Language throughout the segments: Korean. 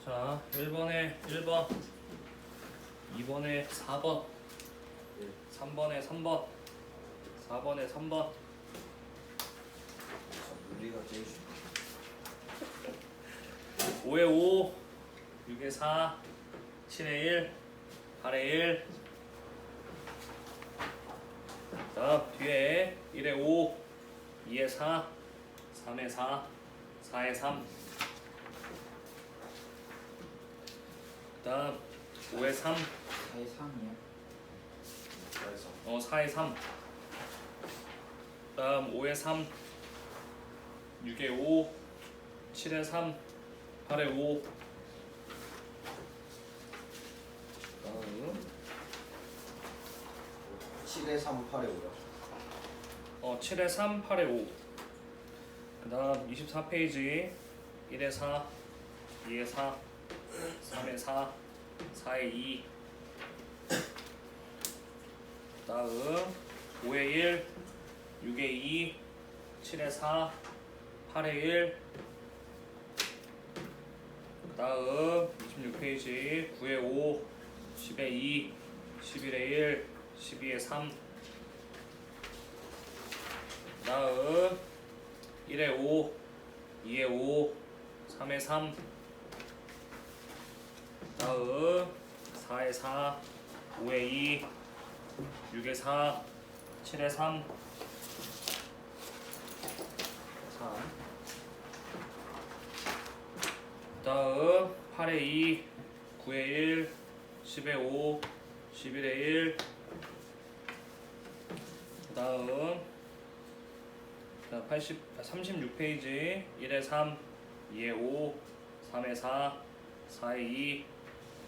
자, 1번에 1번, 2번에 4번, 3번에 3번, 4번에 3번. 물리가 제일 쉽 5에 5, 6에 4, 7에 1, 8에 1. 다음 뒤에 1에 5, 2에 4, 3에 4, 4에 3. 그 다음 5에 3, 4의 3이야. 4에 3. 그 다음 5에 3, 6에 5, 7에 3, 8에 5. 다음 7에 3, 8에 5야. 7에 3, 8에 5. 그 다음 24페이지 1에 4, 2에 4, 3에 4, 4에 2. 그 다음 5에 1, 6에 2, 7에 4, 8에 1. 그 다음 26페이지 9에 5, 10에 2, 11에 1, 12에 3. 그 다음 1에 5, 2에 5, 3에 3. 다음 4에 4, 5에 2, 6에 4, 7에 3. 3. 다음 8에 2, 9에 1, 10에 5, 11에 1. 다음 36페이지 1에 3, 2에 5, 3에 4, 4에 2,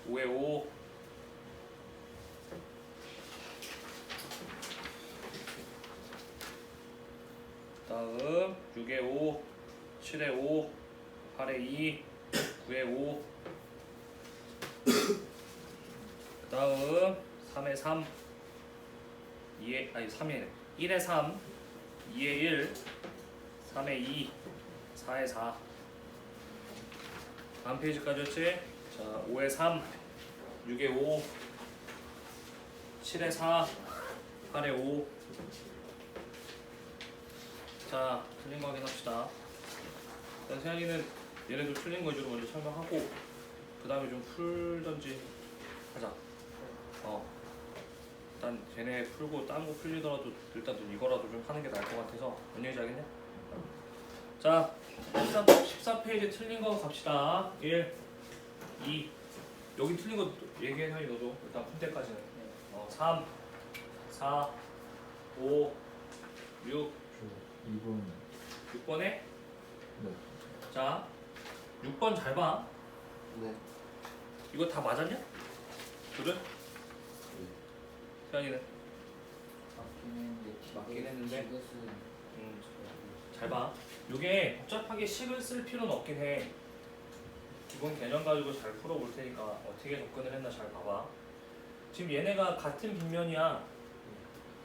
5에 5. 다음 6에 5, 7에 5, 8에 2, 9에 5. 다음 3에 3, 1에 3, 2에 1, 3에 2, 4에 4. 다음 페이지까지였지? 자, 5에 3, 6에 5, 7에 4, 8에 5. 자, 틀린 거 확인합시다. 일단 세연이는 얘네도 틀린 거 위주로 먼저 설명하고 그 다음에 좀 풀던지 하자. 일단 쟤네 풀고 다른 거 풀리더라도 일단 이거라도 좀 하는 게 나을 것 같아서 언니 하겠네? 자, 14페이지 틀린 거 갑시다. 1, 2. 여기 틀린 거 얘기해, 형이 너도. 일단 풀 때까지는. 3, 4, 5, 6. 2번. 6번에? 네. 자, 6번 잘 봐. 네. 이거 다 맞았냐? 둘은? 세연이는? 맞긴 했는데. 잘 봐. 이게 복잡하게 식을 쓸 필요는 없긴 해. 기본 개념 가지고 잘 풀어볼 테니까 어떻게 접근을 했나 잘 봐봐. 지금 얘네가 같은 빗면이야.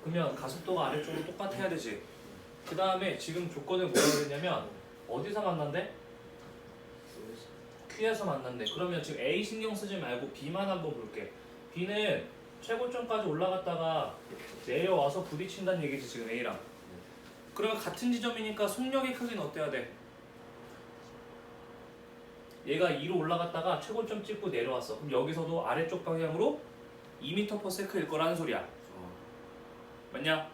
그러면 가속도가 아래쪽으로 똑같아야 되지. 그 다음에 지금 조건을 뭐라고 그랬냐면 어디서 만난대? Q에서 만난대. 그러면 지금 A 신경 쓰지 말고 B만 한번 볼게. B는 최고점까지 올라갔다가 내려와서 부딪힌다는 얘기지 지금 A랑. 그러면 같은 지점이니까 속력의 크기는 어때야 돼? 얘가 2로 올라갔다가 최고점 찍고 내려왔어. 그럼 여기서도 아래쪽 방향으로 2m/s일 거라는 소리야. 맞냐?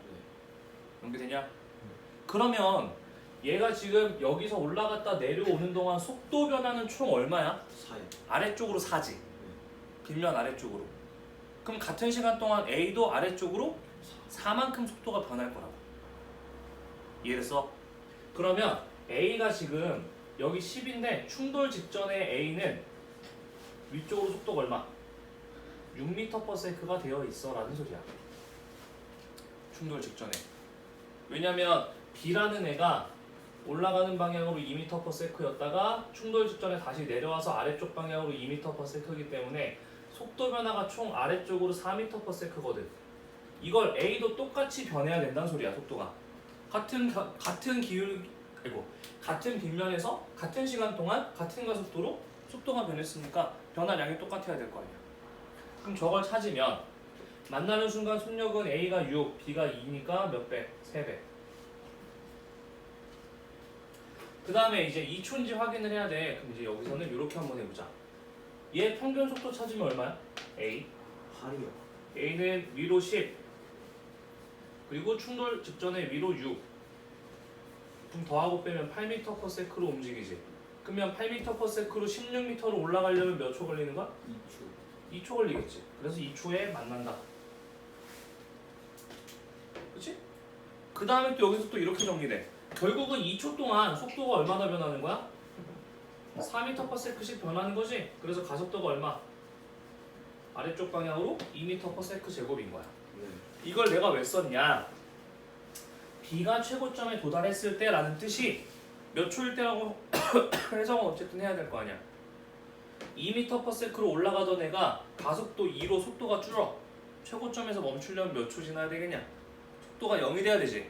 연결되냐? 그러면 얘가 지금 여기서 올라갔다 내려오는 동안 속도 변화는 총 얼마야? 4요. 아래쪽으로 4지. 빗면 아래쪽으로. 그럼 같은 시간 동안 A도 아래쪽으로 4만큼 속도가 변할 거라고. 이해됐어? 그러면 A가 지금 여기 10인데 충돌 직전에 A는 위쪽으로 속도가 얼마? 6m/s가 되어 있어 라는 소리야. 충돌 직전에. 왜냐면 B라는 애가 올라가는 방향으로 2m/s였다가 충돌 직전에 다시 내려와서 아래쪽 방향으로 2m/s이기 때문에 속도 변화가 총 아래쪽으로 4m/s거든. 이걸 A도 똑같이 변해야 된다는 소리야. 속도가 같은 기울 같은 빗면에서 같은 시간 동안 같은 가속도로 속도가 변했으니까 변화량이 똑같아야 될 거 아니야. 그럼 저걸 찾으면 만나는 순간 속력은 A가 6, B가 2니까 몇 배? 3배. 그 다음에 이제 2초인지 확인을 해야 돼. 그럼 이제 여기서는 이렇게 한번 해보자. 얘 평균 속도 찾으면 얼마야? A. 8이요. A는 위로 10. 그리고 충돌 직전에 위로 6. 그럼 더하고 빼면 8m/s로 움직이지. 그러면 8m/s로 16m로 올라가려면 몇 초 걸리는 거야? 2초. 2초 걸리겠지. 그래서 2초에 만난다. 그치? 그 다음에 또 여기서 또 이렇게 정리돼. 결국은 2초 동안 속도가 얼마나 변하는 거야? 4m/s씩 변하는 거지. 그래서 가속도가 얼마? 아래쪽 방향으로 2m/s 제곱인 거야. 네. 이걸 내가 왜 썼냐? B가 최고점에 도달했을 때라는 뜻이 몇 초일 때라고 해석은 어쨌든 해야 될 거 아니야. 2m/s로 올라가던 애가 가속도 2로 속도가 줄어. 최고점에서 멈추려면 몇 초 지나야 되겠냐? 속도가 0이 돼야 되지.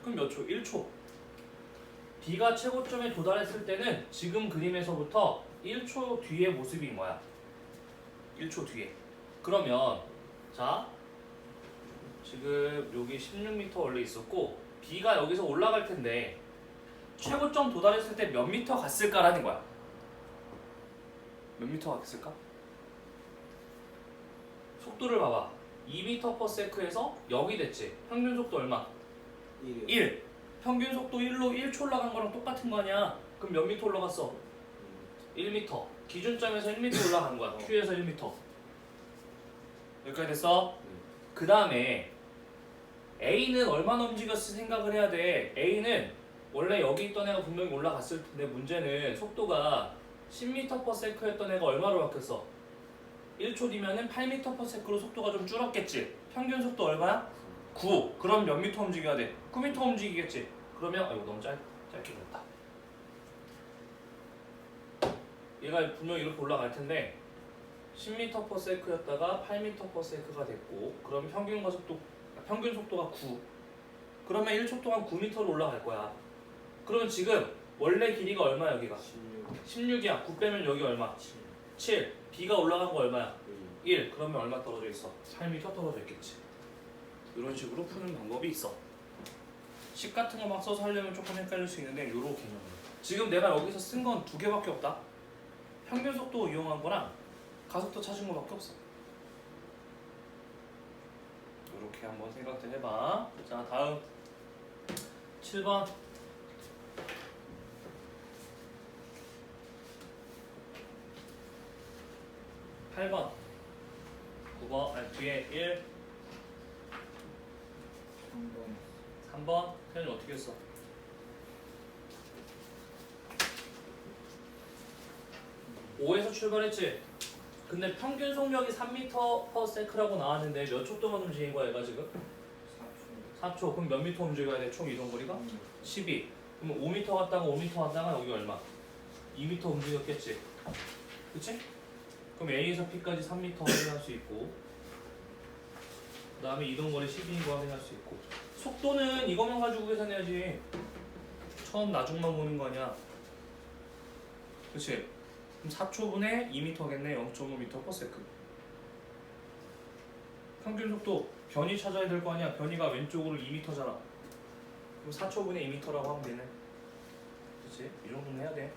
그럼 몇 초? 1초. B가 최고점에 도달했을 때는 지금 그림에서부터 1초 뒤의 모습인 거야. 1초 뒤에. 그러면 자 지금 여기 16m 원래 있었고 B가 여기서 올라갈 텐데 최고점 도달했을 때 몇 미터 갔을까라는 거야. 몇 미터 갔을까? 속도를 봐봐. 2m/s에서 0이 됐지. 평균 속도 얼마? 1이요. 1. 평균 속도 1로 1초 올라간 거랑 똑같은 거 아니야. 그럼 몇 미터 올라갔어? 1m. 기준점에서 1m 올라간 거야. Q에서 1m. 여기까지 됐어? 그 다음에 A는 얼마나 움직였을 생각을 해야 돼. A는 원래 여기 있던 애가 분명히 올라갔을 텐데 문제는 속도가 10m/s였던 애가 얼마로 바뀌었어? 1초 뒤면은 8m/s로 속도가 좀 줄었겠지. 평균 속도 얼마야? 9. 그럼 몇 미터 움직여야 돼? 9m 움직이겠지. 그러면 아이고 너무 짧게 됐다. 얘가 분명히 이렇게 올라갈 텐데 10m/s였다가 8m/s가 됐고 그럼 평균 속도가 9. 그러면 1초 동안 9m로 올라갈 거야. 그럼 지금 원래 길이가 얼마야 여기가? 16이야. 9 빼면 여기 얼마? 7. B가 올라간 거 얼마야? 1. 그러면 얼마 떨어져 있어? 8m 떨어져 있겠지. 이런 식으로 푸는 방법이 있어. 식 같은 거 막 써서 하려면 조금 헷갈릴 수 있는데 요런 개념으로. 지금 내가 여기서 쓴 건 두 개밖에 없다. 평균 속도 이용한 거랑 가속도 찾은 거밖에 없어. 이렇게 한번 생각들 해봐. 자 다음 7번. 8번 9번 아니 뒤에 1 3번 태연이 어떻게 했어? 오에서 출발했지? 근데 평균 속력이 3m/s라고 나왔는데 몇 초 동안 움직인 거야 얘가 지금? 4초. 그럼 몇 미터 움직여야 돼? 총 이동 거리가? 12. 그럼 5m 갔다가 5m 갔다가 여기 얼마? 2m 움직였겠지? 그치? 그럼 A에서 P까지 3m 확인할 수 있고 그 다음에 이동거리 12인 거 확인할 수 있고 속도는 이거만 가지고 계산해야지. 처음 나중만 보는 거 아니야. 그치? 그럼 4초분에 2m겠네. 0.5m/s. 평균 속도 변이 찾아야 될 거 아니야. 변이가 왼쪽으로 2m잖아. 그럼 4초분에 2m라고 하면 되네. 그치? 이 정도는 해야 돼.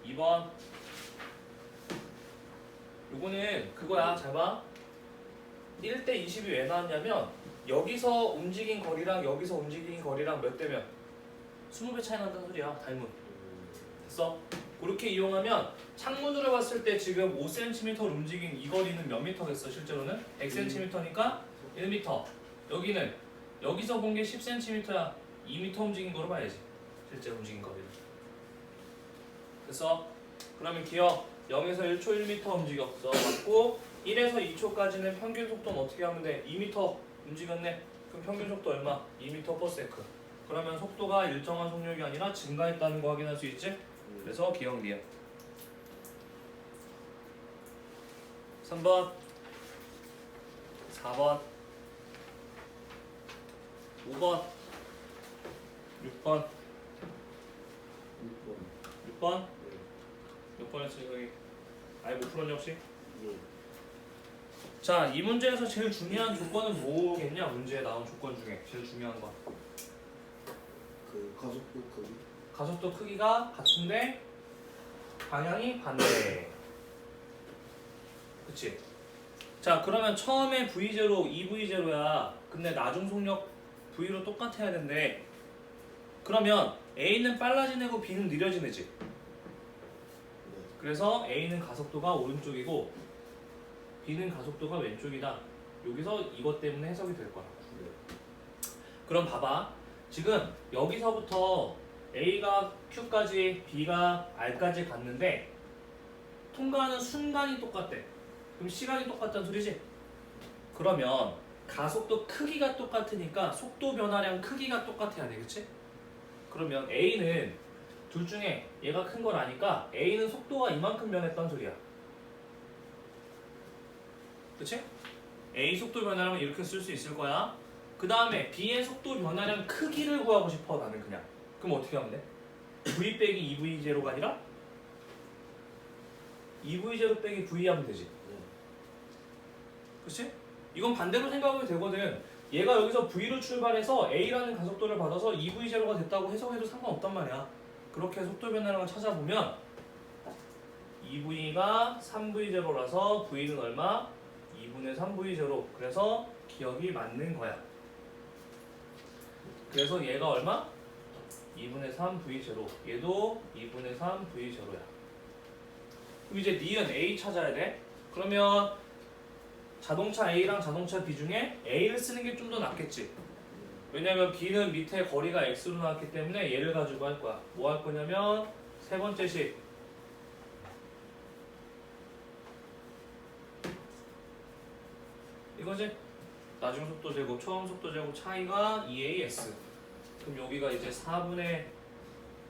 2번 요거는 그거야. 잘 봐. 1대 20이 왜 나왔냐면 여기서 움직인 거리랑 여기서 움직인 거리랑 몇 대면 20배 차이 난다는 소리야. 닮은. 됐어? 그렇게 이용하면 창문으로 봤을 때 지금 5cm를 움직인 이 거리는 몇 미터겠어 실제로는? 100cm니까 1m. 여기는 여기서 본 게 10cm야. 2m 움직인 거로 봐야지. 실제 움직인 거리를. 됐어? 그러면 기억 0에서 1초 1m 움직였어. 맞고 1에서 2초까지는 평균 속도는 어떻게 하면 돼? 2m 움직였네. 그럼 평균 속도 얼마? 2m/s. 그러면 속도가 일정한 속력이 아니라 증가했다는 거 확인할 수 있지? 그래서 기억 리얼. 3번 4번 5번 6번 6번 몇 번 했어 여기? 알고 풀었냐 혹시? 예. 자, 이 문제에서 제일 중요한 조건은 뭐겠냐? 문제에 나온 조건 중에 제일 중요한 건 그 가속도 크기. 가속도 크기가 같은데 방향이 반대. 그치? 자, 그러면 처음에 V0, 2V0야. 근데 나중 속력 V로 똑같아야 되는데 그러면 A는 빨라지내고 B는 느려지내지. 네. 그래서 A는 가속도가 오른쪽이고 B는 가속도가 왼쪽이다. 여기서 이것 때문에 해석이 될 거야. 네. 그럼 봐봐. 지금 여기서부터 A가 Q까지 B가 R까지 갔는데 통과하는 순간이 똑같대. 그럼 시간이 똑같다는 소리지? 그러면 가속도 크기가 똑같으니까 속도 변화량 크기가 똑같아야 돼. 그치? 그러면 A는 둘 중에 얘가 큰 걸 아니까 A는 속도가 이만큼 변했다는 소리야. 그치? A 속도 변화량은 이렇게 쓸 수 있을 거야. 그 다음에 B의 속도 변화량 크기를 구하고 싶어 나는 그냥. 그럼 어떻게 하면 돼? V 빼기 2V0가 아니라 2V0 빼기 V 하면 되지. 네. 그치? 이건 반대로 생각하면 되거든. 얘가 여기서 V로 출발해서 A라는 가속도를 받아서 2V0가 됐다고 해석해도 상관없단 말이야. 그렇게 속도 변화량을 찾아보면 2V가 3V0라서 V는 얼마? 2분의 3V0. 그래서 기억이 맞는 거야. 그래서 얘가 얼마? 2분의 3V0. 얘도 2분의 3V0야. 그럼 이제 니은 A 찾아야 돼. 그러면 자동차 A랑 자동차 B 중에 A를 쓰는 게 좀 더 낫겠지. 왜냐면 B는 밑에 거리가 X로 나왔기 때문에 얘를 가지고 할 거야. 뭐 할 거냐면 세 번째 식. 이거지? 나중 속도 제곱, 처음 속도 제곱 차이가 2AS. 그럼 여기가 이제 4분의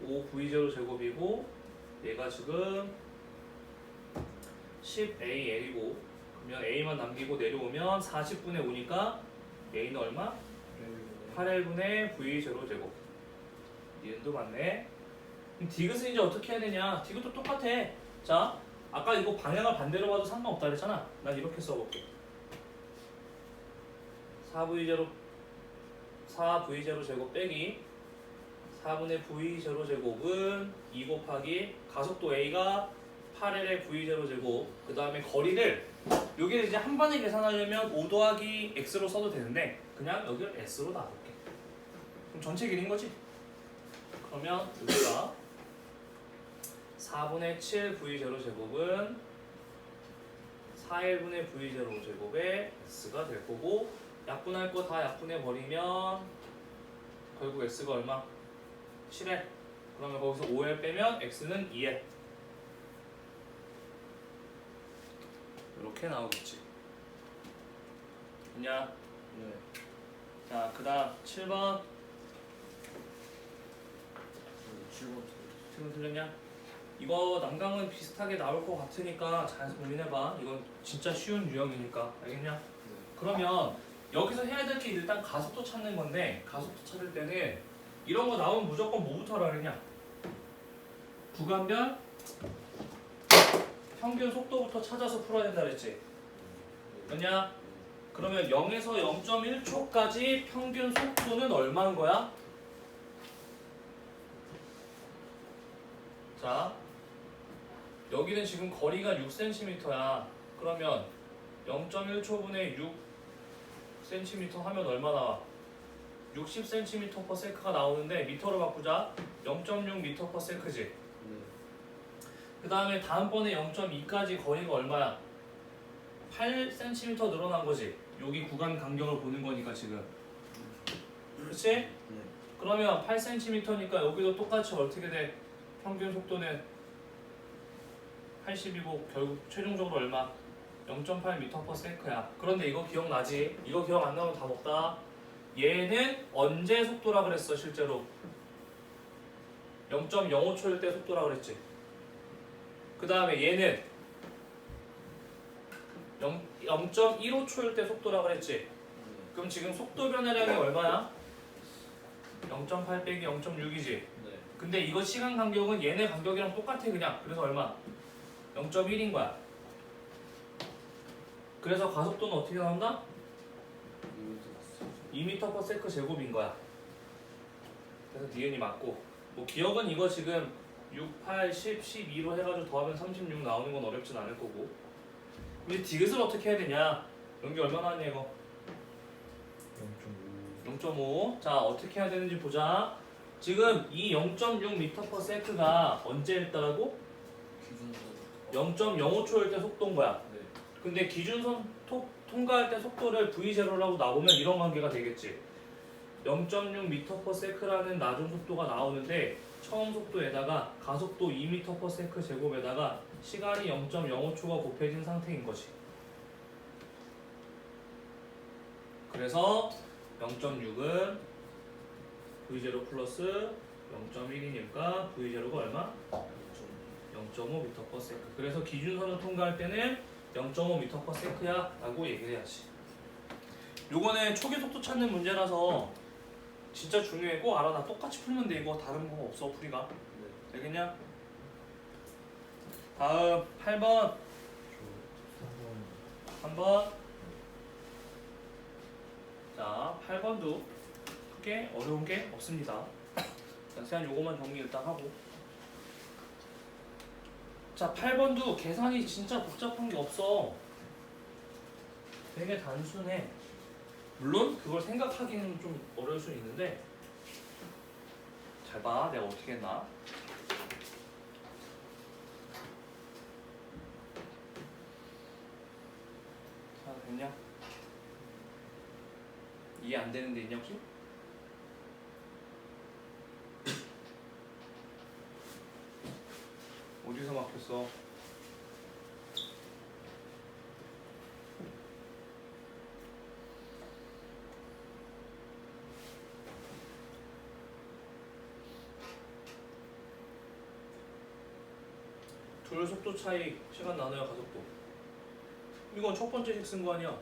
5V0 제곱이고 얘가 지금 10AL이고 그러면 A만 남기고 내려오면 40분의 5니까 A는 얼마? 8L분의 V0 제곱. 니은도 맞네. 그럼 디귿은 이제 어떻게 해야 되냐? 디귿도 똑같아. 자, 아까 이거 방향을 반대로 봐도 상관없다 그랬잖아. 난 이렇게 써볼게. 4V0 제곱 빼기 4분의 V0 제곱은 2 곱하기 가속도 A가 8L의 V0 제곱. 그 다음에 거리를 여기를 이제 한 번에 계산하려면 5 더하기 X로 써도 되는데 그냥 여기를 S로 놔둘게. 그럼 전체 길이인 거지? 그러면 여기가 4분의 7 V0 제곱은 4L분의 V0 제곱에 S가 될 거고 약분할 거 다 약분해 버리면 결국 X가 얼마? 7L. 그러면 거기서 5L 빼면 X는 2L. 이렇게 나오겠지. 됐냐? 네. 자, 그 다음 7번. 7번. 7번 틀렸냐? 이거 난강은 비슷하게 나올 것 같으니까 잘 고민해봐. 이건 진짜 쉬운 유형이니까. 알겠냐? 네. 그러면 여기서 해야 될 게 일단 가속도 찾는 건데 가속도 찾을 때는 이런 거 나오면 무조건 뭐부터 하라 그랬냐? 구간별 평균 속도부터 찾아서 풀어야 된다 그랬지? 맞냐? 그러면 0에서 0.1초까지 평균 속도는 얼마인 거야? 자, 여기는 지금 거리가 6cm야. 그러면 0.1초분의 6cm 하면 얼마 나와? 60cm/s가 나오는데 미터로 바꾸자. 0.6m/s지. 네. 그 다음에 다음번에 0.2까지 거리가 얼마야? 8cm 늘어난 거지. 여기 구간 간격을 보는 거니까 지금. 그렇지? 네. 그러면 8cm니까 여기도 똑같이 어떻게 돼? 평균 속도는 80이고 결국 최종적으로 얼마? 0.8m/s야. 그런데 이거 기억나지? 이거 기억 안 나면 다 먹다. 얘는 언제 속도라 그랬어 실제로? 0.05초일 때 속도라 그랬지. 그 다음에 얘는 0.15초일 때 속도라 그랬지. 그럼 지금 속도 변화량이 얼마야? 0.8 빼기 0.6이지. 네. 근데 이거 시간 간격은 얘네 간격이랑 똑같아 그냥. 그래서 얼마? 0.1인 거야. 그래서 가속도는 어떻게 나온다? 2m 2m/s 제곱인 거야. 그래서 니은이 맞고, 뭐 기억은 이거 지금 6, 8, 10, 12로 해가지고 더하면 36 나오는 건 어렵진 않을 거고. 이제 디귿을 어떻게 해야 되냐? 연기 얼마나 하냐 이거? 0.5. 자, 어떻게 해야 되는지 보자. 지금 이 0.6m/s가 언제였다라고? 기준선 0.05초일 때 속도인 거야. 네. 근데 기준선 통과할 때 속도를 v0라고 나오면 이런 관계가 되겠지. 0.6m/s라는 낮은 속도가 나오는데 처음 속도에다가 가속도 2m/s 제곱에다가 시간이 0.05초가 곱해진 상태인 것이. 그래서 0.6은 v0 플러스 0.1이니까 v0가 얼마? 0.5m/s. 그래서 기준선을 통과할 때는 0.5m/s야 라고 얘기를 해야지. 요거는 초기 속도 찾는 문제라서 진짜 중요해. 꼭 알아. 나 똑같이 풀면 돼. 이거 다른 거 없어 풀이가. 네. 되겠냐? 다음 8번. 3번. 자, 8번도 크게 어려운 게 없습니다. 세안 요거만 정리 일단 하고. 자, 8번도 계산이 진짜 복잡한 게 없어. 되게 단순해. 물론 그걸 생각하기는 좀 어려울 수 있는데 잘 봐. 내가 어떻게 했나? 자, 됐냐? 이해 안 되는 데 있냐 혹시? 어디서 막혔어? 둘 속도 차이 시간 나눠야 가속도. 이건 첫 번째 식 쓴 거 아니야?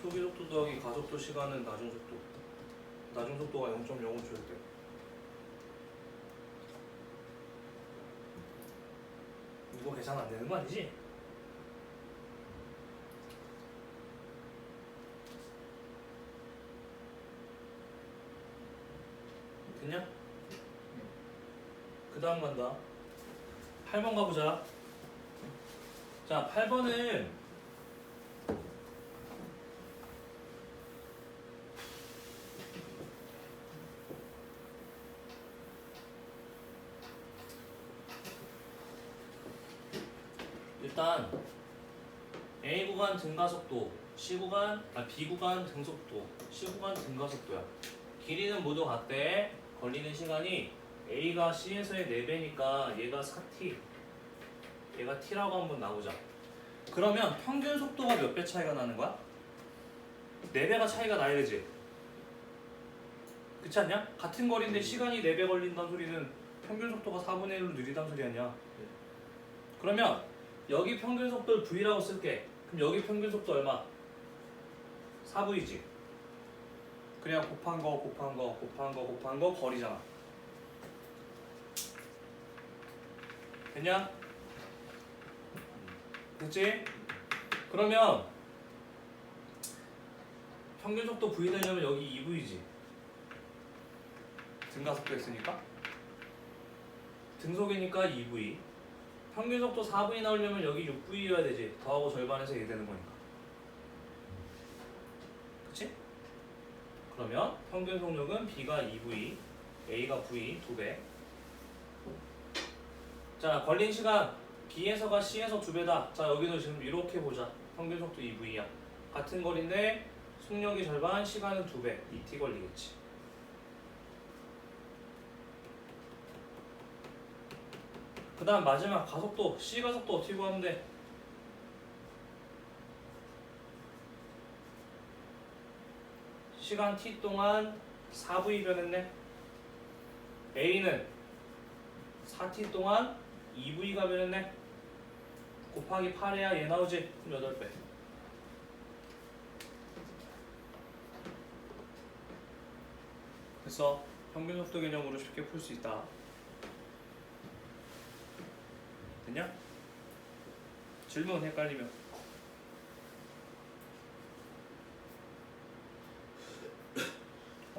초기 속도 더하기 가속도 시간은 낮은 속도. 낮은 속도가 0.05초일 때. 이거 계산 안 되는 거 아니지? 됐냐? 그 다음 간다. 8번 가보자. 자, 8번은 일단 A 구간 증가속도, B 구간 등속도, C 구간 증가속도야. 길이는 모두 같대. 걸리는 시간이 A가 C에서의 4배니까 얘가 4t, 얘가 t라고 한번 나오자. 그러면 평균 속도가 몇 배 차이가 나는 거야? 4배가 차이가 나야 되지. 그렇지 않냐? 같은 거리인데 시간이 4배 걸린다는 소리는 평균 속도가 4분의 1로 느리다는 소리 아니야. 그러면 여기 평균 속도를 V라고 쓸게. 그럼 여기 평균 속도 얼마? 4V지. 그래야 곱한 거 거리잖아. 됐냐? 됐지? 그러면 평균 속도 V 되려면 여기 2V지. 등가속도 했으니까 등속이니까 2V. 평균 속도 4V 나오려면 여기 6V여야 되지. 더하고 절반해서 1 되는 거니까. 그치? 그러면 평균 속력은 B가 2V, A가 V 2배. 자, 걸린 시간 B에서가 C에서 2배다. 자, 여기도 지금 이렇게 보자. 평균 속도 2V야. 같은 거리인데 속력이 절반, 시간은 2배. 2t 걸리겠지. 그 다음 마지막 가속도, C 가속도 어떻게 구하면 돼? 시간 t 동안 4v 변했네. A는 4t 동안 2v가 변했네. 곱하기 8해야 얘 나오지? 그럼 8배. 그래서 평균 속도 개념으로 쉽게 풀 수 있다. 됐냐? 질문 헷갈리면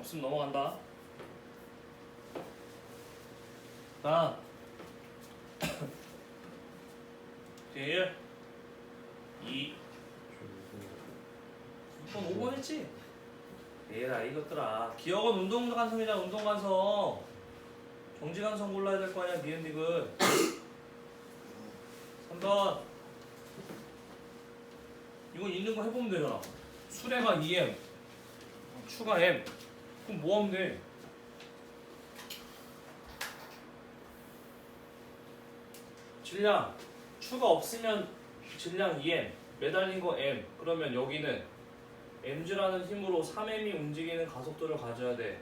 없으면 넘어간다. 다음 1 2 이건 5번 했지? 얘라 이것들아 기억은 운동간성이잖아. 운동간성 정지간성 골라야 될 거 아니야. 니은디귿 3번 이건 있는 거 해보면 되잖아. 수레가 2m 추가 m 그럼 뭐 하면 돼? 질량 추가 없으면 질량 2m 매달린 거 m 그러면 여기는 mg라는 힘으로 3m이 움직이는 가속도를 가져야 돼.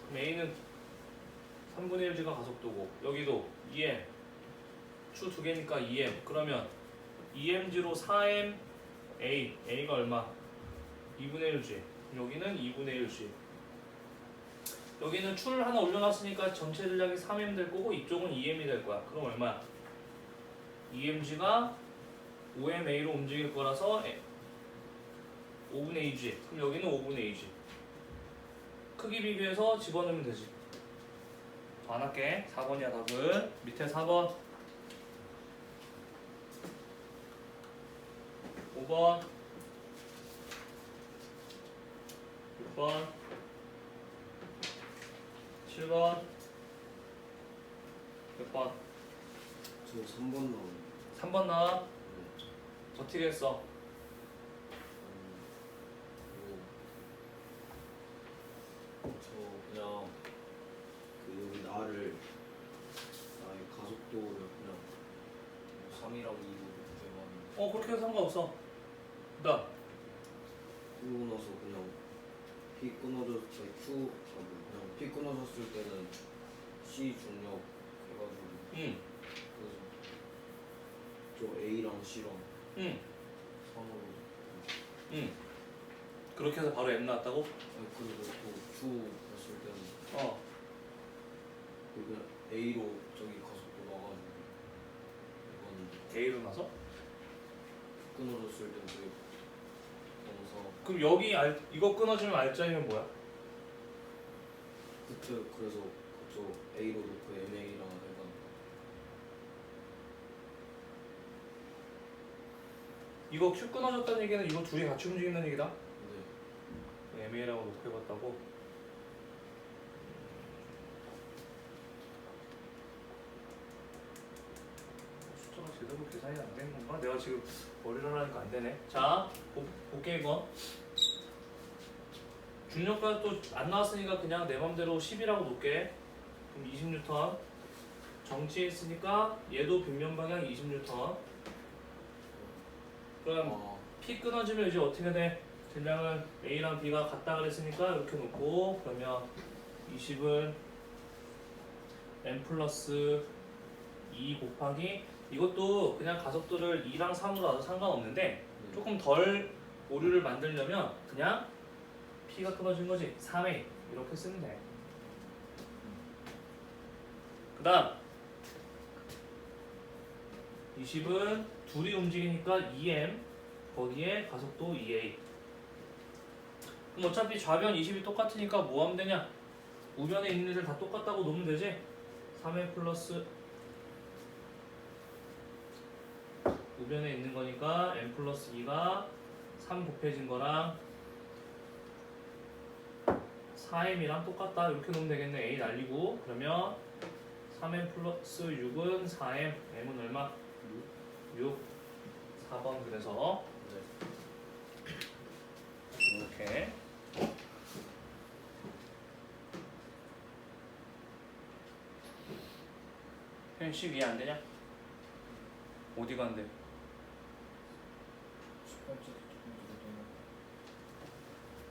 그럼 a는 3분의 1g가 가속도고 여기도 2m 추 두 개니까 2m 그러면 2mg로 4m a가 얼마? 2분의 1g 여기는 2분의 1g 여기는 추를 하나 올려놨으니까 전체 질량이 3m 될 거고 이쪽은 2m이 될 거야. 그럼 얼마야? 2mg가 5ma로 움직일 거라서 5분의 2g 그럼 여기는 5분의 2g 크기 비교해서 집어넣으면 되지. 더 안 할게. 4번이야 답은. 밑에 4번 5번 6번 7번 몇 번? 저 3번 나오네. 3번 나와. 어떻게 했어? 저 그냥 그 여기 나의 가속도를 그냥 3이라고 2로 대만. 그렇게 해도 상관없어. 그다음 그러고 나서 그냥 피 끊어졌을 때 그냥 피 끊어졌을 때는 C 중력 해가지고 그래서 저 A랑 C랑 3으로. 그렇게 해서 바로 M 나왔다고? 그리고 또 Q 했을 때는 그냥 A로 저기 가속도 나가지고 이건 A로 나서? 끊어졌을 때 그게 넘어서 그럼 여기 이거 끊어지면 R자이면 뭐야? 그때 그래서 그쪽 A로 놓고 MA랑 해가 이거 Q 끊어졌다는 얘기는 이거 둘이 같이 움직인다는 얘기다? 근데 MA라고 놓고 해봤다고? 숫자가 제대로 계산이 안 된 건가? 내가 지금 머리를 하니까 안 되네. 자, 볼게 이거. 중력가 또 안 나왔으니까 그냥 내 맘대로 10이라고 놓을게. 그럼 20N. 정치했으니까 얘도 빗면 방향 20N. 그럼 P 끊어지면 이제 어떻게 돼? 질량은 A랑 B가 같다 그랬으니까 이렇게 놓고 그러면 20은 M 플러스 2 곱하기 이것도 그냥 가속도를 2랑 3으로 놔도 상관없는데 조금 덜 오류를 만들려면 그냥 P가 끊어진 거지 3A 이렇게 쓰면 돼. 그 다음 20은 둘이 움직이니까 2M 거기에 가속도 2A 그럼 어차피 좌변 20이 똑같으니까 뭐 하면 되냐? 우변에 있는 애들 다 똑같다고 놓으면 되지? 3M 플러스 우변에 있는 거니까 M 플러스 2가 3 곱해진 거랑 4M이랑 똑같다 이렇게 놓으면 되겠네. A 날리고 그러면 3M 플러스 6은 4M M은 얼마? 6 4번 그래서 이렇게 표현식 이해 안 되냐? 어디가 안 돼?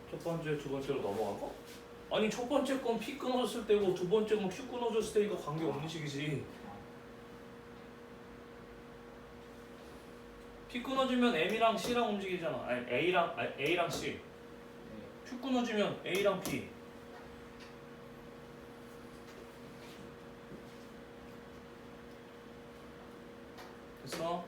첫 번째, 두 번째로 넘어가고? 아니 첫 번째 건 P 끊어졌을 때고 두 번째 건 Q 끊어졌을 때니까 관계 없는 식이지. P 끊어지면 M이랑 C랑 움직이잖아. 아니 A랑 C. Q 끊어지면 A랑 P. 됐어?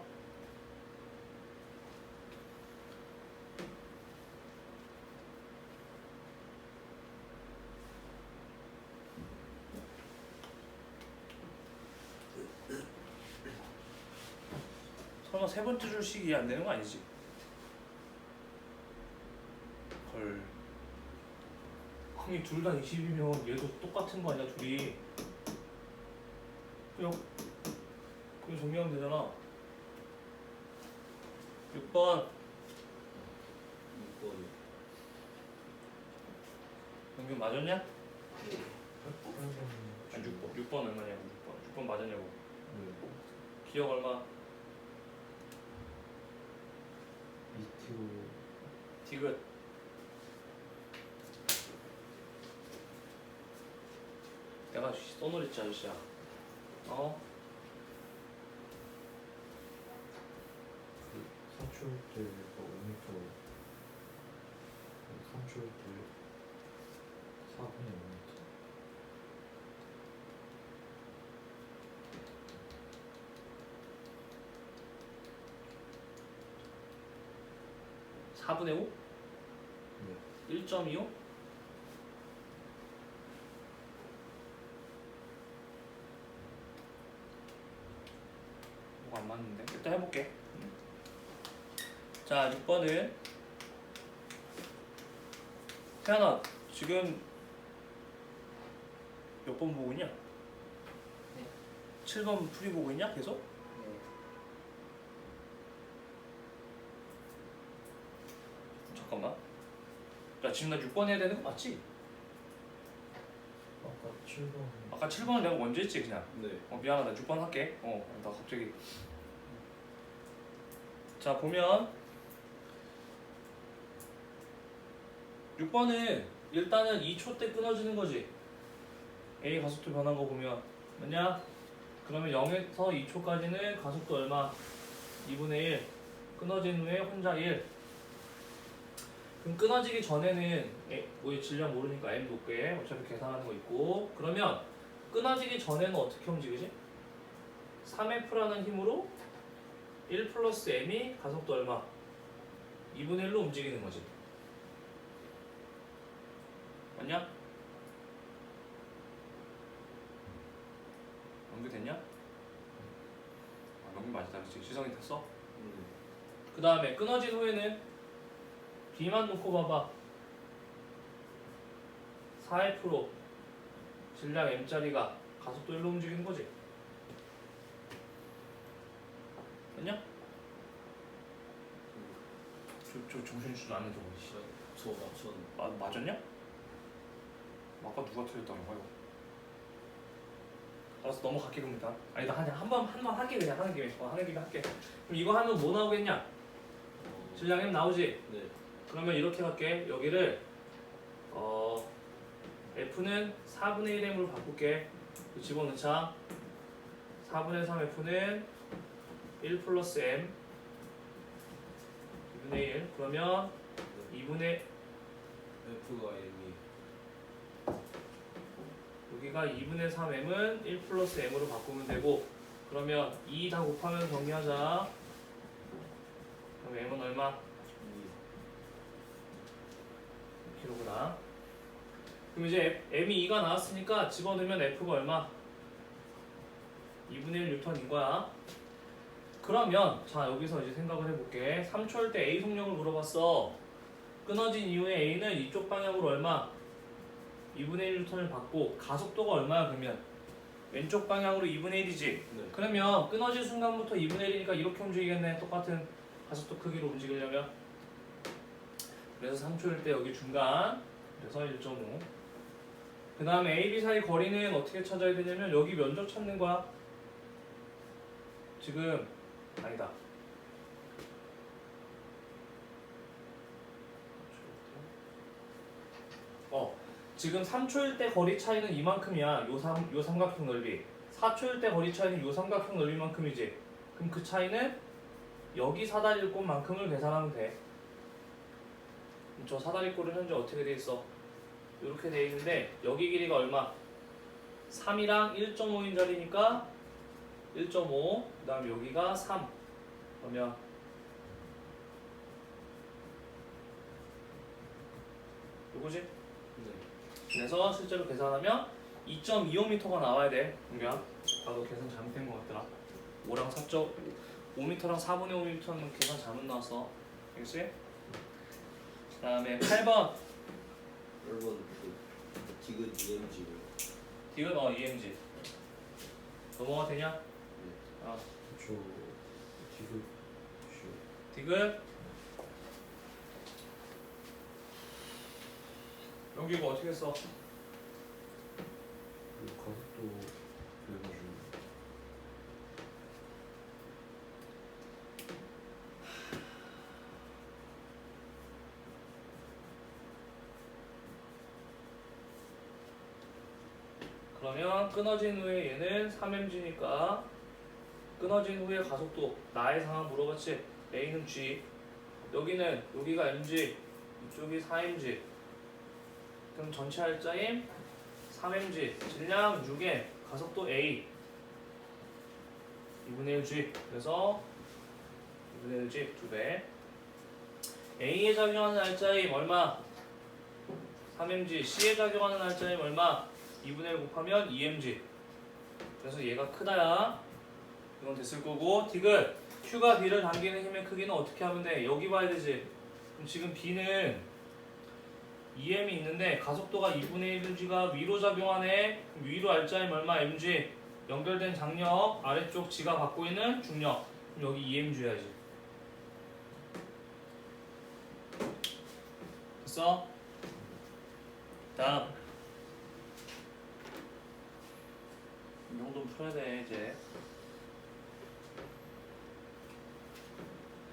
설마 세 번째 줄씩 이해 안 되는 거 아니지? 헐. 아니 둘 다 20이면 얘도 똑같은 거 아니야 둘이? 그냥 정리하면 되잖아. 6번 6번. 영균 맞았냐? 네. 아니 6번 얼마냐고. 6번 맞았냐고. 네. 기억 얼마? ETO. 디귿. 내가 써놓랬지 아저씨야. 어? 삼초일 때 5m, 삼초일 때 4분의 5m. 사 4분의 5? 네. 1.25? 뭐가 안 맞는데? 일단 해볼게. 자, 6번은 태연아, 지금 몇 번 보고 있냐? 네. 7번 풀이 보고 있냐? 계속? 네. 잠깐만. 야, 지금 나 6번 해야 되는 거 맞지? 아까 7번. 아까 7번은 내가 먼저 했지 그냥. 네. 미안하다. 6번 할게. 나 갑자기. 자, 보면 6번은 일단은 2초 때 끊어지는 거지. A 가속도 변한 거 보면 맞냐? 그러면 0에서 2초까지는 가속도 얼마? 2분의 1. 끊어진 후에 혼자 1. 그럼 끊어지기 전에는 우리 질량 모르니까 M 놓게 어차피 계산하는 거 있고, 그러면 끊어지기 전에는 어떻게 움직이지? 3F라는 힘으로 1 플러스 M이 가속도 얼마? 2분의 1로 움직이는 거지. 맞냐? 연결됐냐? 연결 맞다 그렇지. 시성이 됐어? 그 다음에 끊어진 후에는 B만 놓고 봐봐. 4F로 질량 M짜리가 가속도 1로 움직이는 거지. 맞냐? 저 정신줄 안 해도 저 맞췄는데. 맞았냐? 아까 누가 틀렸다는 거야 이거? 알았어 넘어갈게 그럼 일단. 아니다 한번 할게 그냥 하는 김에. 하는 김에 할게. 그럼 이거 하면 뭐 나오겠냐? 질량 M 나오지? 네. 그러면 이렇게 할게. 여기를 F는 4분의 1M으로 바꿀게. 집어넣자. 4분의 3F는 1 플러스 M 2분의 1. 그러면 2분의 F가 M이. 여기가 2분의 3M은 1 플러스 M으로 바꾸면 되고, 그러면 2 다 곱하면 정리하자. 그럼 M은 얼마? 2kg. 그럼 이제 M이 2가 나왔으니까 집어넣으면 F가 얼마? 2분의 1 뉴턴인 거야. 그러면 자 여기서 이제 생각을 해볼게. 3초일 때 A 속력을 물어봤어. 끊어진 이후에 A는 이쪽 방향으로 얼마? 2분의 1 뉴턴을 받고 가속도가 얼마야 그러면? 왼쪽 방향으로 2분의 1이지? 네. 그러면 끊어진 순간부터 2분의 1이니까 이렇게 움직이겠네. 똑같은 가속도 크기로 움직이려면. 그래서 3초일 때 여기 중간, 그래서 1.5. 그 다음에 A, B 사이 거리는 어떻게 찾아야 되냐면 여기 면적 찾는 거야. 지금 아니다. 지금 3초일 때 거리 차이는 이만큼이야. 요 삼각형 넓이. 4초일 때 거리 차이는 요 삼각형 넓이만큼이지. 그럼 그 차이는 여기 사다리 꼴만큼을 계산하면 돼. 저 사다리 꼴은 현재 어떻게 돼 있어? 이렇게 돼 있는데 여기 길이가 얼마? 3이랑 1.5인 자리니까 1.5. 그 다음에 여기가 3. 그러면 요거지? 네. 그래서 실제로 계산하면 2.25m가 나와야 돼. 은규야. 나도 계산 잘못된 것 같더라. 5랑 5m랑 4분의 5m는 계산 잘못 나왔어. 알겠지? 그 다음에 8번. 8번 그 디귿 EMG고요. 디귿 EMG. 넘어가 되냐? 네. 아, 저 디귿 슈 디귿. 여기 이거 어떻게 써? 그리고 가속도 그래가지고 그러면 끊어진 후에 얘는 3mg니까 끊어진 후에 가속도 나의 상황 물어봤지. A는 G, 여기가 mg, 이쪽이 4mg. 그럼 전체 할자임 3mg, 질량 6m, 가속도 A 2분의 1g. 그래서 2분의 1g 2배. A에 작용하는 할자임 얼마? 3mg. C에 작용하는 할자임 얼마? 2분의 1 곱하면 2mg. 그래서 얘가 크다야. 이건 됐을 거고. 디귿. Q가 B를 당기는 힘의 크기는 어떻게 하면 돼? 여기 봐야 되지. 그럼 지금 B는 EM이 있는데 가속도가 2분의 1mg가 위로 작용하네. 그럼 위로 알짜임 얼마? mg. 연결된 장력, 아래쪽 G가 받고 있는 중력. 그럼 여기 EM 줘야지. 됐어? 다음. 이 정도는 풀어야 돼 이제.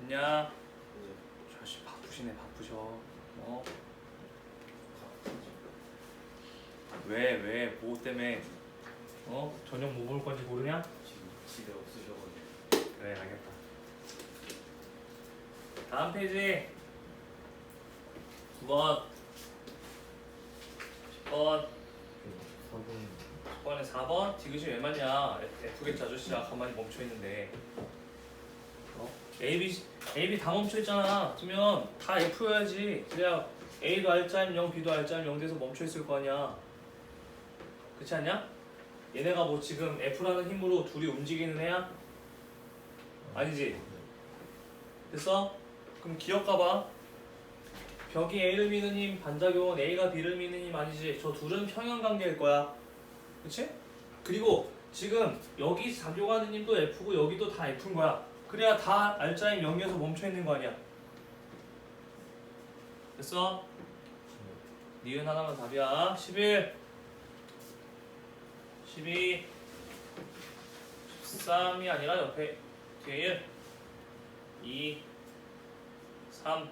됐냐? 네. 자식 바쁘시네 바쁘셔. 왜 뭐 때문에 저녁 뭐 먹을 건지 모르냐? 지금 집에 없으셔가지고. 그래 알겠다. 다음 페이지 9번 10번 4번 10번에 4번 디귿이 왜 맞냐? F겠지 아저씨가 가만히 멈춰있는데 A, B 다 멈춰있잖아. 그러면 다 F여야지. 그래야 A도 R자임 0, B도 R자임 0 돼서 멈춰있을 거 아니야. 그렇지 않냐? 얘네가 뭐 지금 F라는 힘으로 둘이 움직이는 애야? 아니지? 됐어? 그럼 기억해봐. 벽이 A를 미는 힘, 반작용은 A가 B를 미는 힘 아니지? 저 둘은 평행관계일 거야. 그치? 그리고 지금 여기 작용하는 힘도 F고 여기도 다 F인 거야. 그래야 다 R자임 0에서 멈춰있는 거 아니야. 됐어? 니은 하나만 답이야. 11 12 13이 아니라 옆에 뒤에 1 2 3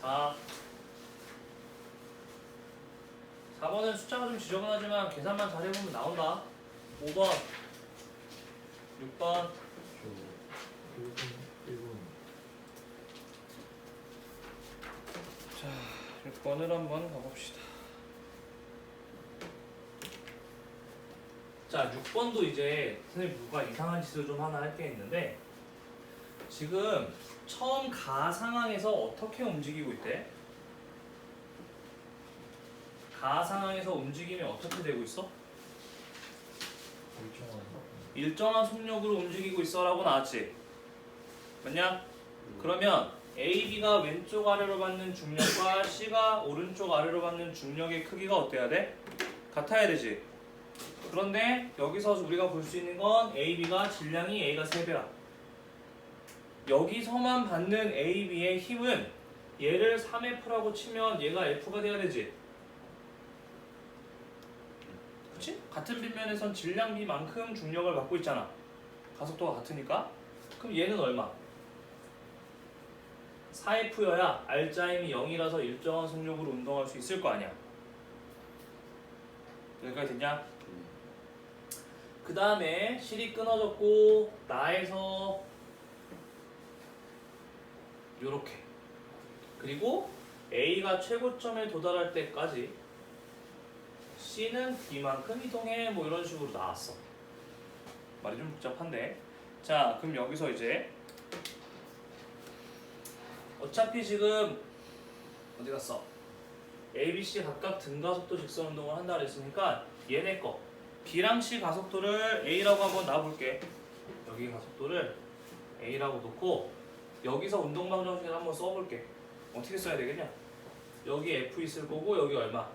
4 4번은 숫자가 좀 지저분하지만 계산만 잘해보면 나온다. 5번 6번 저 1번 자 6번을 한번 가봅시다. 자 6번도 이제 선생님 누가 이상한 짓을 좀 하나 할 게 있는데 지금 처음 가 상황에서 어떻게 움직이고 있대? 가 상황에서 움직임이 어떻게 되고 있어? 일정한 일정한 속력으로 움직이고 있어라고 나왔지? 맞냐? 그러면 AB가 왼쪽 아래로 받는 중력과 C가 오른쪽 아래로 받는 중력의 크기가 어때야 돼? 같아야 되지? 그런데 여기서 우리가 볼 수 있는 건 AB가 질량이 A가 3배야. 여기서만 받는 AB의 힘은 얘를 3F라고 치면 얘가 F가 돼야 되지? 그치? 같은 빗면에선 질량 B만큼 중력을 받고 있잖아. 가속도가 같으니까. 그럼 얘는 얼마? 4F여야 R자임이 0이라서 일정한 속력으로 운동할 수 있을 거 아니야. 여기까지 됐냐? 그 다음에 실이 끊어졌고 나에서 요렇게 그리고 A가 최고점에 도달할 때까지 C는 D만큼 이동해 뭐 이런 식으로 나왔어. 말이 좀 복잡한데 자 그럼 여기서 이제 어차피 지금 어디 갔어? A, B, C 각각 등가속도 직선 운동을 한다 그랬으니까 얘네 거 B랑 C 가속도를 A라고 한번 놔볼게. 여기 가속도를 A라고 놓고 여기서 운동방 정식을 한번 써볼게. 어떻게 써야 되겠냐? 여기 F 있을 거고 여기 얼마?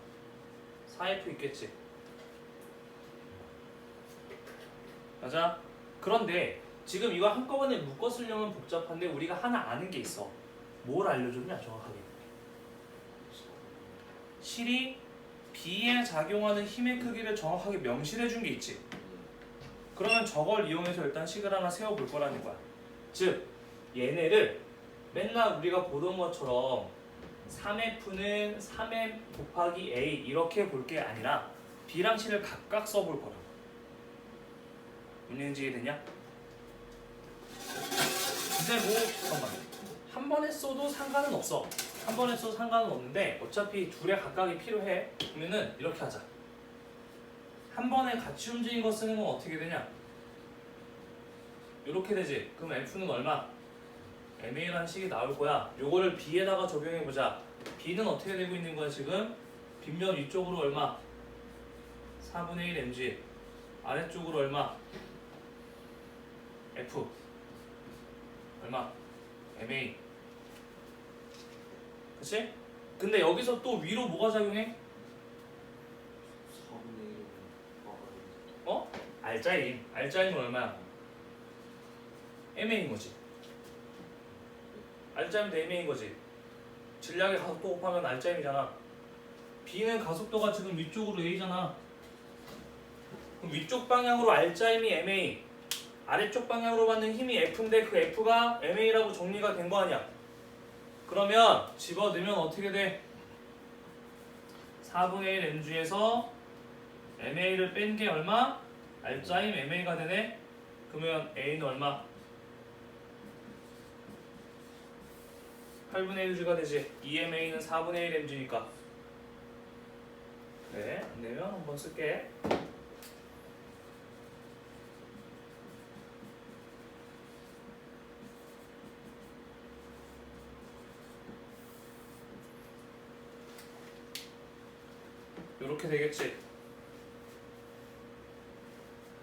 4F 있겠지. 맞아? 그런데 지금 이거 한꺼번에 묶어 쓰려면 복잡한데 우리가 하나 아는 게 있어. 뭘 알려줬냐 정확하게. 실이 B에 작용하는 힘의 크기를 정확하게 명시해 준 게 있지. 그러면 저걸 이용해서 일단 식을 하나 세워볼 거라는 거야. 즉 얘네를 맨날 우리가 보던 것처럼 3F는 3M 곱하기 A 이렇게 볼 게 아니라 B랑 C를 각각 써볼 거라고. 문제 이해되냐? 근데 뭐 잠깐만 한 번에 써도 상관은 없어. 한 번에 써도 상관은 없는데 어차피 둘에 각각이 필요해. 그러면은 이렇게 하자. 한 번에 같이 움직인 거 쓰는 건 어떻게 되냐? 이렇게 되지. 그럼 F는 얼마? MA라는 식이 나올 거야. 요거를 B에다가 적용해 보자. B는 어떻게 되고 있는 거야 지금? 빗면 위쪽으로 얼마? 4분의 1 mg. 아래쪽으로 얼마? F 얼마? MA. 그치? 근데 여기서 또 위로 뭐가 작용해? 4분의 1은 어? 알짜임. 알짜임은 얼마야? MA인 거지. 알짜임도 MA인 거지. 질량의 가속도 곱하면 알짜임이잖아. B는 가속도가 지금 위쪽으로 A잖아. 그럼 위쪽 방향으로 알짜임이 MA, 아래쪽 방향으로 받는 힘이 F인데 그 F가 MA라고 정리가 된 거 아니야. 그러면 집어넣으면 어떻게 돼? 4분의 1 mg에서 MA를 뺀 게 얼마? 알짜임 MA가 되네. 그러면 A는 얼마? 8분의 1g가 되지. EMA는 4분의 1 mg니까. 네, 안 되면 한번 쓸게. 요렇게 되겠지.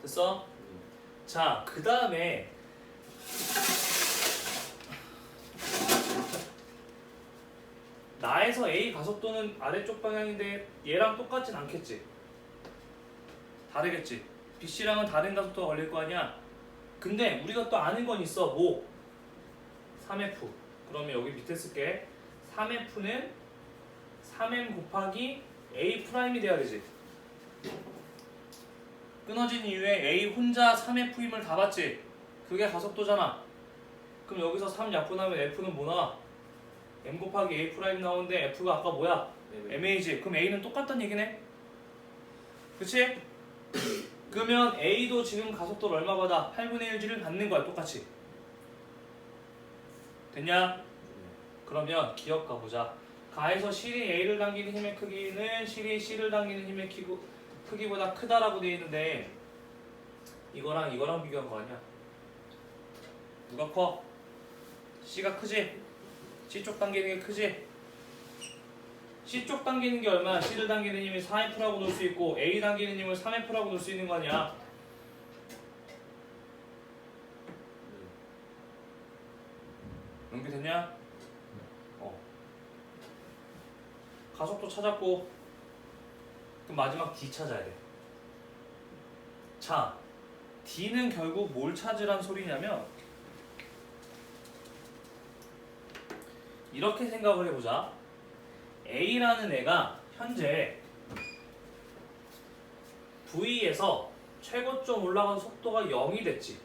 됐어? 자, 그 다음에 나에서 A 가속도는 아래쪽 방향인데 얘랑 똑같진 않겠지. 다르겠지. BC랑은 다른 가속도가 걸릴 거 아니야. 근데 우리가 또 아는 건 있어. 뭐? 3F. 그러면 여기 밑에 쓸게. 3F는 3M 곱하기 A 프라임이 돼야 되지. 끊어진 이후에 A 혼자 3F 힘을 다 받지. 그게 가속도잖아. 그럼 여기서 3 약분하면 F는 뭐 나와? M 곱하기 A 프라임 나오는데 F가 아까 뭐야? MA지. 그럼 A는 똑같단 얘기네. 그치? 그러면 A도 지금 가속도를 얼마 받아? 8분의 1g를 받는 거야. 똑같이. 됐냐? 그러면 기억 가보자. 가에서 실이 A를 당기는 힘의 크기는 실이 C를 당기는 힘의 크기보다 크다라고 되어 있는데 이거랑 비교한 거 아니야? 누가 커? C가 크지? C쪽 당기는 게 크지? C쪽 당기는 게 얼마야? C를 당기는 힘이 4F라고 놓을 수 있고 A 당기는 힘을 3F라고 놓을 수 있는 거 아니야? 연결됐냐? 가속도 찾았고 그럼 마지막 D 찾아야 돼. 자, D는 결국 뭘 찾으란 소리냐면 이렇게 생각을 해보자. A라는 애가 현재 V에서 최고점 올라간 속도가 0이 됐지.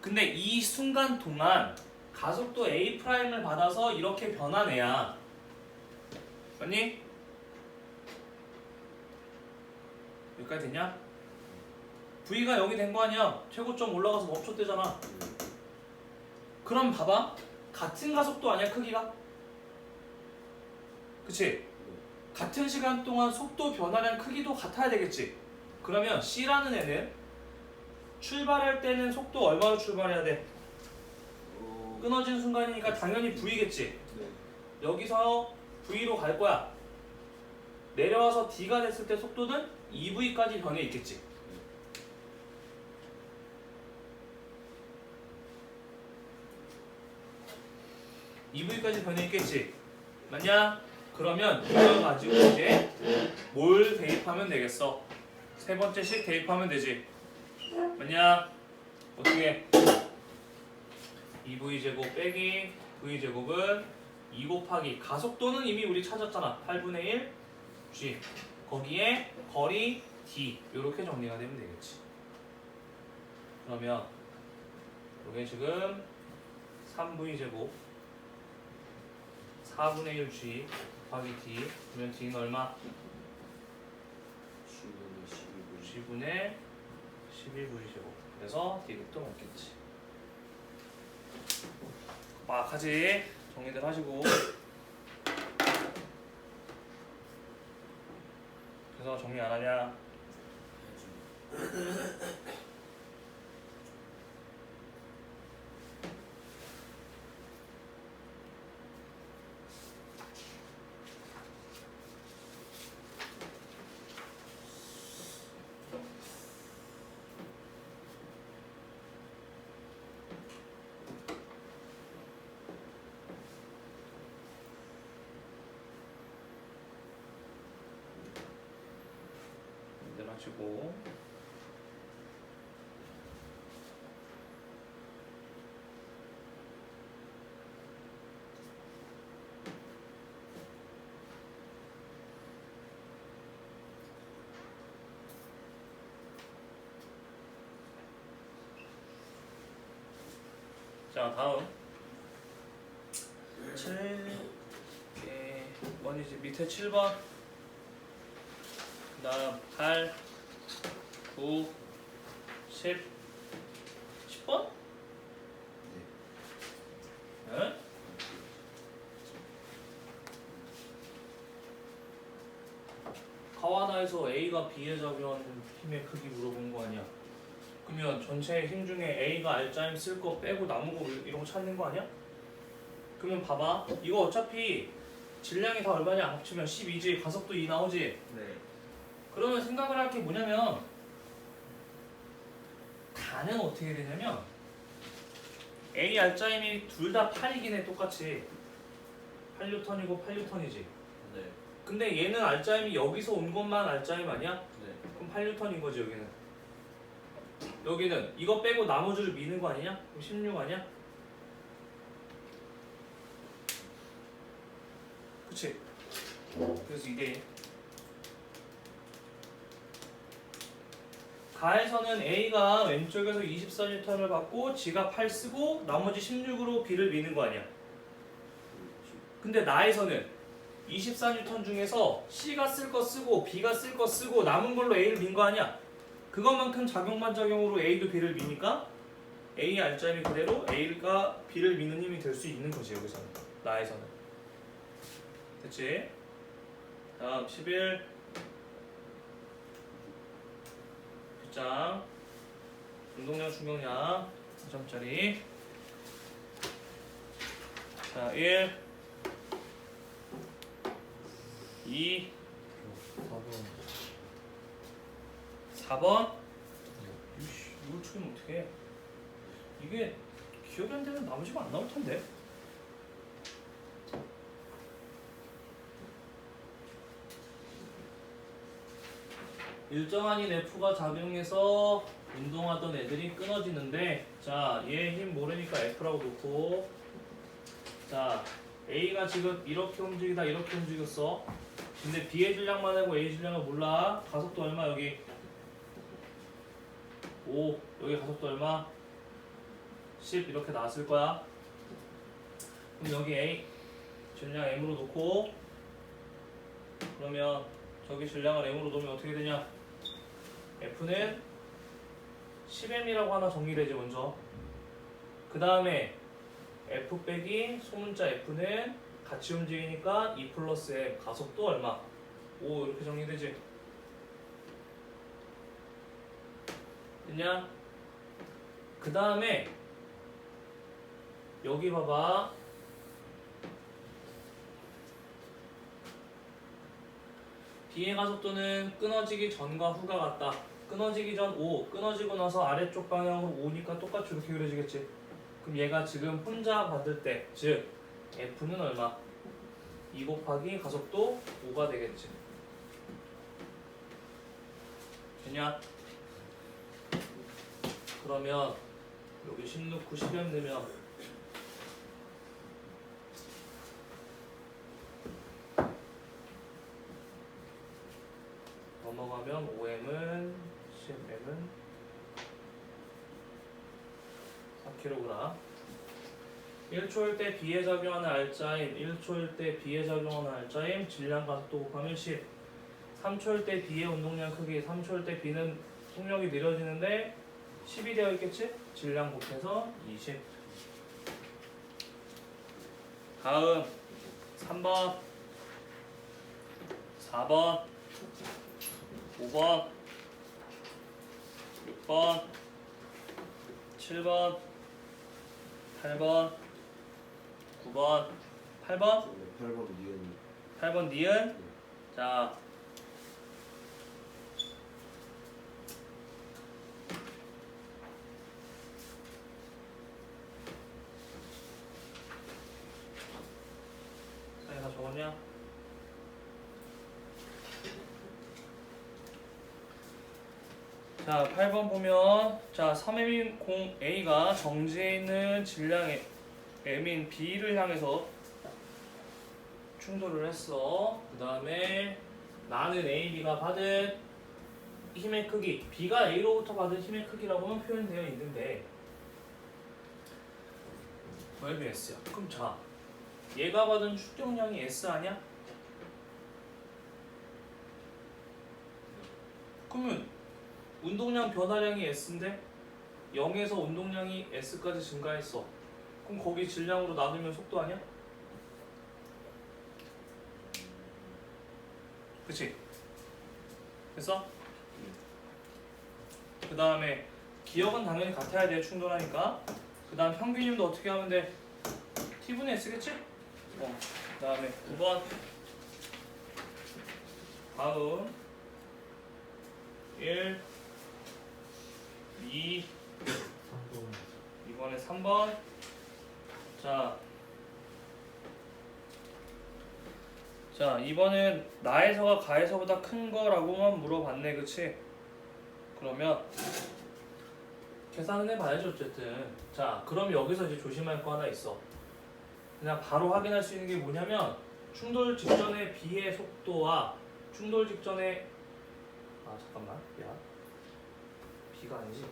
근데 이 순간 동안 가속도 A'을 받아서 이렇게 변한 애야. 맞니? 여기까지 됐냐? V가 0이 된 거 아니야? 최고점 올라가서 멈췄대잖아. 그럼 봐봐. 같은 가속도 아니야 크기가? 그치? 같은 시간 동안 속도 변화량 크기도 같아야 되겠지. 그러면 C라는 애는 출발할 때는 속도 얼마로 출발해야 돼? 끊어진 순간이니까 당연히 V겠지. 여기서 V로 갈 거야. 내려와서 D가 됐을 때 속도는 2V까지 변해 있겠지. 2V까지 변해있겠지? 맞냐? 그러면 이걸 가지고 이제 뭘 대입하면 되겠어? 세 번째씩 대입하면 되지. 맞냐? 어떻게? 2V제곱 빼기 V제곱은 2 곱하기 가속도는 이미 우리 찾았잖아. 8분의 1 G. 거기에 거리 D. 이렇게 정리가 되면 되겠지. 그러면 이게 지금 3V제곱 4분의 1 G 곱하기 D. 그러면 D는 얼마? 10분의 11V제곱. 그래서 D급도 먹겠지. 막 하지. 정리들 하시고. 그래서 정리 안 하냐? 마치고 자 다음 7번이지 밑에 7번 그 다음 8 9 10 10번? 네. 가와나에서 A가 B의 작용하는 힘의 크기 물어본 거 아니야? 그러면 전체 힘 중에 A가 R자임 쓸 거 빼고 남은 거 이런 거 찾는 거 아니야? 그러면 봐봐. 이거 어차피 질량이 다 얼마냐? 합치면 12지. 가속도 2 나오지? 네. 그러면 생각을 할 게 뭐냐면 다는 어떻게 되냐면 A, R자임이 둘 다 8이긴 해. 똑같이 8N이고 8N이지. 네. 근데 얘는 R자임이 여기서 온 것만 R자임 아니야? 네. 그럼 8N인 거지 여기는. 여기는 이거 빼고 나머지를 미는 거 아니냐? 그럼 16 아니야? 그치? 그래서 이게 가에서는 A가 왼쪽에서 24N을 받고 G가 8 쓰고 나머지 16으로 B를 미는 거 아니야? 근데 나에서는 24N 중에서 C가 쓸 거 쓰고 B가 쓸 거 쓰고 남은 걸로 A를 민 거 아니야? 그것만큼 작용반작용으로 A도 B를 미니까 A R자임이 그대로 A가 B를 미는 힘이 될 수 있는 거지 여기서는. 나에서는. 됐지? 다음 11 빗장 운동량 중경량 2점짜리. 자 1 2 4번 4번 이씨 이걸 추면 어떡해. 이게 기억이 안 되면 나머지가 안 나올 텐데. 일정한인 F가 작용해서 운동하던 애들이 끊어지는데 자 얘 힘 모르니까 F라고 놓고 자 A가 지금 이렇게 움직이다 이렇게 움직였어. 근데 B의 질량만 알고 A 질량을 몰라. 가속도 얼마 여기 5 여기 가속도 얼마 10 이렇게 나왔을 거야. 그럼 여기 A 질량 M으로 놓고 그러면 저기 질량을 M으로 놓으면 어떻게 되냐? F는 10M이라고 하나 정리되지 먼저. 그 다음에 F 빼기 소문자 F는 같이 움직이니까 2 플러스 M 가속도 얼마? 5 이렇게 정리되지. 됐냐? 그 다음에 여기 봐봐. B의 가속도는 끊어지기 전과 후가 같다. 끊어지기 전 5, 끊어지고 나서 아래쪽 방향으로 5니까 똑같이 이렇게 그려지겠지. 그럼 얘가 지금 혼자 받을 때, 즉 F는 얼마? 2 곱하기 가속도 5가 되겠지. 되냐? 그러면 여기 10 넣고 10연 넣으면 넘어가면 5m은 10m은 4kg. 1초일 때 B에 작용하는 알짜임, 1초일 때 B에 작용하는 알짜임, 질량 가속도 곱하면 10. 3초일 때 B의 운동량 크기, 3초일 때 B는 속력이 느려지는데 10이 되어 있겠지? 질량 곱해서 20. 다음 3번, 4번, 5번, 6번, 7번, 8번, 9번, 8번? 8번 니은 8번 니은. 자, 다 적었냐? 자, 8번 보면 자, 3M인 A가 정지해 있는 질량의 M인 B를 향해서 충돌을 했어. 그 다음에 나는 A, B가 받은 힘의 크기, B가 A로부터 받은 힘의 크기라고는 표현되어 있는데 12S야. 그럼 자, 얘가 받은 축경량이 S 아니야? 그러면 운동량 변화량이 S인데 0에서 운동량이 S까지 증가했어. 그럼 거기 질량으로 나누면 속도 아니야? 그치? 됐어? 그 다음에 기억은 당연히 같아야 돼, 충돌하니까. 그 다음 평균임도 어떻게 하면 돼? T분의 S겠지? 그 다음에 9번. 다음 1, 2, 이번에 3번. 자, 이번엔 나에서가 가에서보다 큰 거라고만 물어봤네, 그치? 그러면 계산은 해봐야지 어쨌든. 자, 그럼 여기서 이제 조심할 거 하나 있어. 그냥 바로 확인할 수 있는 게 뭐냐면 충돌 직전의 B의 속도와 충돌 직전에 잠깐만, 야, B가 아니지.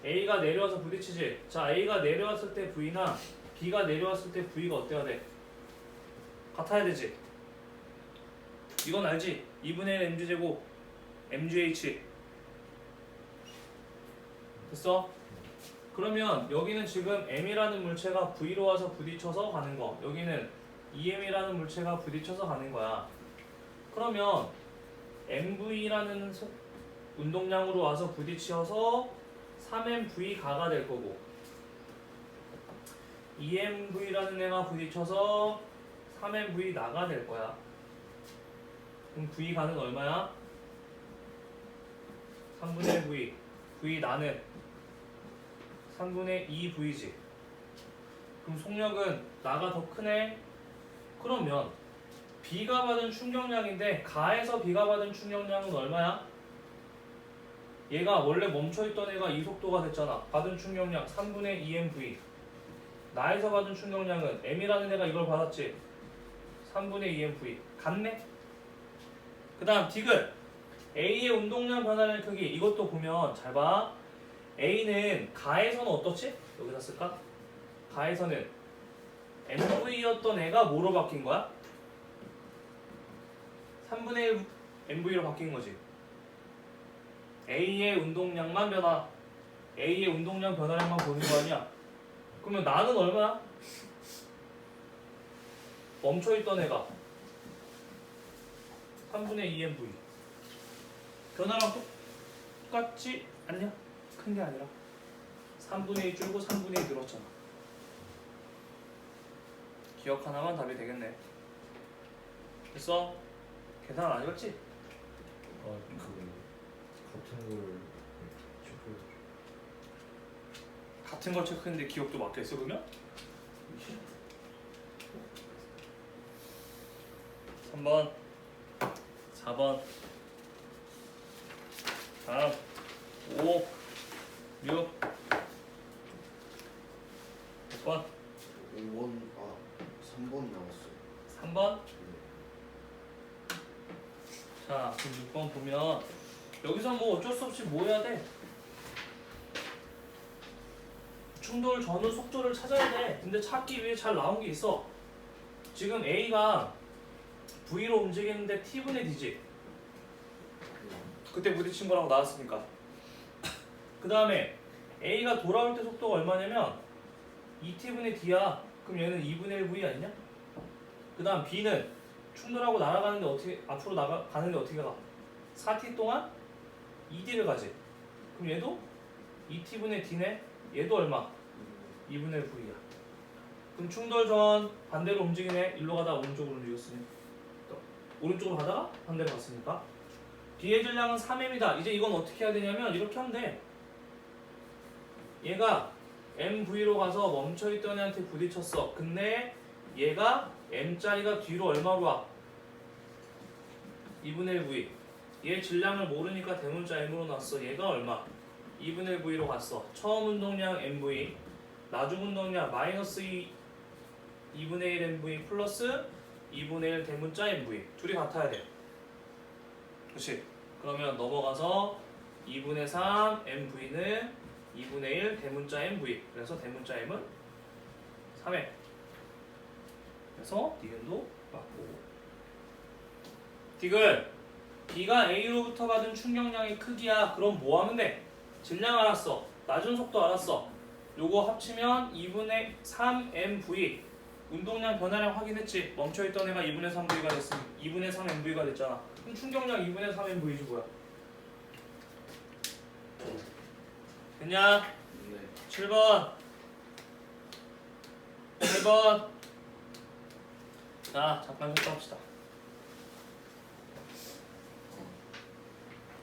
A가 내려와서 부딪히지. 자, A가 내려왔을 때 V나 B가 내려왔을 때 V가 어때야 돼? 같아야 되지. 이건 알지? 2분의 1 mg제곱 mgh. 됐어? 그러면 여기는 지금 m이라는 물체가 V로 와서 부딪혀서 가는 거, 여기는 2m이라는 물체가 부딪혀서 가는 거야. 그러면 mv라는 운동량으로 와서 부딪혀서 3mv가가 될 거고 2mv라는 애가 부딪혀서 3mv 나가 될 거야. 그럼 v가는 얼마야? 3분의 v. v 나는 3분의 2v지. 그럼 속력은 나가 더 크네? 그러면 B가 받은 충격량인데 가에서 B가 받은 충격량은 얼마야? 얘가 원래 멈춰있던 애가 이 속도가 됐잖아. 받은 충격량 3분의 2mv. 나에서 받은 충격량은 M이라는 애가 이걸 받았지. 3분의 2mv. 같네? 그 다음 디귿. A의 운동량 변화량 크기. 이것도 보면 잘 봐. A는 가에서는 어떻지? 여기다 쓸까? 가에서는 MV였던 애가 뭐로 바뀐 거야? 3분의 1 MV로 바뀐 거지. A의 운동량만 변화, A의 운동량 변화량만 보는 거 아니야? 그러면 나는 얼마야? 멈춰있던 애가 3분의 2 MV. 변화랑 똑같지 않냐? 큰 게 아니라 3분의 2 줄고 3분의 2 늘었잖아. 기억 하나만 답이 되겠네. 됐어? 계산 안 해봤지? 같은 거를 체크. 같은 걸 체크했는데 기억도 막혀있어 그러면? 3번 4번 다음 5 6 몇 번? 5번 3번이 나왔어요. 3번? 자 그럼 6번 보면 여기서 뭐 어쩔 수 없이 뭐 해야 돼? 충돌 전후 속도를 찾아야 돼. 근데 찾기 위해 잘 나온 게 있어. 지금 A가 V로 움직이는데 T분의 D지. 그때 부딪힌 거라고 나왔으니까. 그 다음에 A가 돌아올 때 속도가 얼마냐면 2T분의 D야. 그럼 얘는 2분의 1 V 아니냐? 그 다음 B는 충돌하고 날아가는데 어떻게 앞으로 가는데 어떻게 가? 4T 동안 2D를 가지. 그럼 얘도 2T분의 D네. 얘도 얼마? 2분의 1 V야. 그럼 충돌 전 반대로 움직이네. 일로 가다 오른쪽으로 움직였으니 오른쪽으로 가다가 반대로 갔으니까 B의 질량은 3m이다. 이제 이건 어떻게 해야 되냐면 이렇게 하면 돼. 얘가 MV로 가서 멈춰있던 애한테 부딪혔어. 근데 얘가 M짜리가 뒤로 얼마로 와? 2분의 1 V. 얘 질량을 모르니까 대문자 M으로 놨어. 얘가 얼마? 2분의 1 V로 갔어. 처음 운동량 MV, 나중 운동량 마이너스 2분의 1 MV 플러스 2분의 1 대문자 MV. 둘이 같아야 돼. 그렇지? 그러면 넘어가서 2분의 3 MV는 2분의 1 대문자 MV. 그래서 대문자 M은 3M. 그래서 니은도 맞고. 디귿. B가 A로부터 받은 충격량의 크기야. 그럼 뭐 하면 돼? 질량 알았어. 낮은 속도 알았어. 요거 합치면 2분의 3MV. 운동량 변화량 확인했지. 멈춰있던 애가 2분의 3V가 됐으니 2분의 3MV가 됐잖아. 그럼 충격량 2분의 3MV지 뭐야? 됐냐? 네. 7번 8번 자 잠깐 설정합시다.